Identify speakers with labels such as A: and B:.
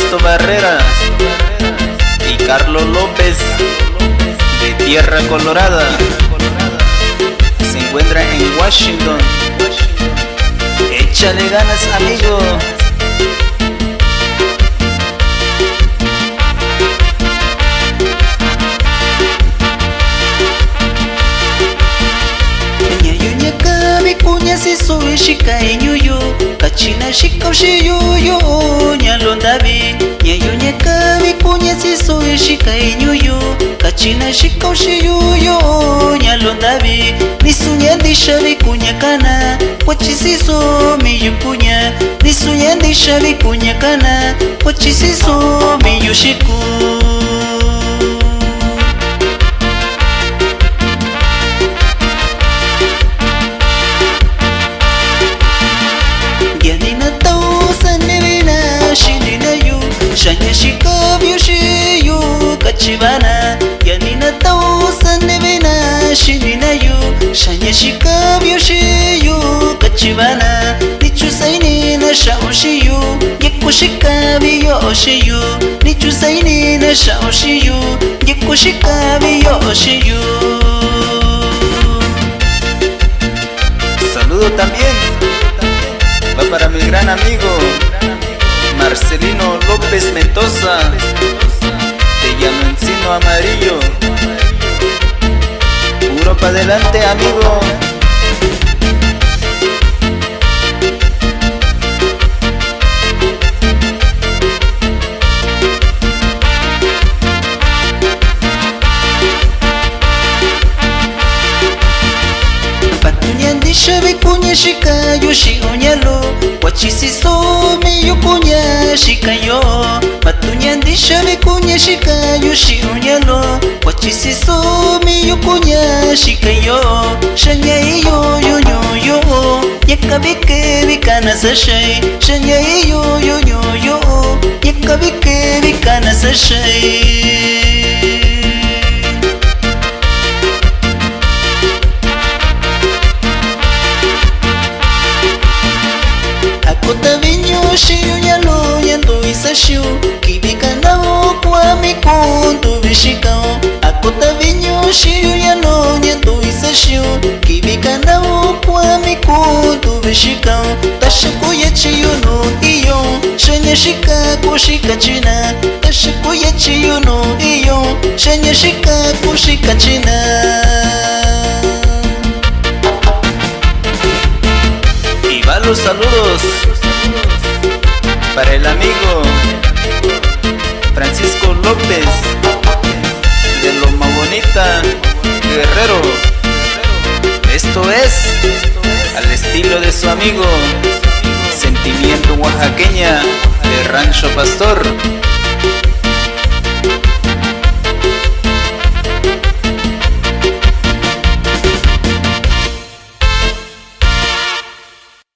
A: Ernesto Barrera y Carlos López de Tierra Colorada. Se encuentra en Washington. Échale ganas, amigo.
B: Kunya si soy shika inyuyu kachina shika ushiyuyu nyalondabi nyayo nyakabi kunya si soy shika inyuyu kachina shika ushiyuyu nyalondabi nisunyandisha bikunya kana wachisiso miyukunya nisunyandisha bikunya kana wachisiso miyushiku. Shanya shikabyu shiyu kachibana yanina tausa nevena shinayu shanya shikabyu shiyu kachibana nichusaini na shaoshiyu yekushikabi yoshiyu nichusaini na shaoshiyu yekushikabi yoshiyu.
A: Saludo también va para mi gran amigo Marcelino López Mendoza de Llano Encino Amarillo. Puro pa' adelante, amigo.
B: Patunyandisha bikunya shika yoshi onyalo wachisiso miyukunya shikayo. Patunyandisha bikunya shika yoshi onyalo wachisiso miyukunya shikayo. Shanya iyo yo yo yo yakabike bikana sashay. Shanya iyo yo yo yo yakabike bikana sashay. Akota vinyo shiyu nyalo nyando isashu kibika nao kwa mikundu vishikao. Akota vinyo shiyu nyalo nyando isashu kibika nao kwa mikundu vishikao. Tashaku ya chiyuno iyo shanya shika kushika china. Tashaku ya chiyuno iyo shanya shika kushika china.
A: Los saludos para el amigo Francisco López de Loma Bonita, Guerrero. Esto es al estilo de su amigo Sentimiento Oaxaqueña de Rancho Pastor.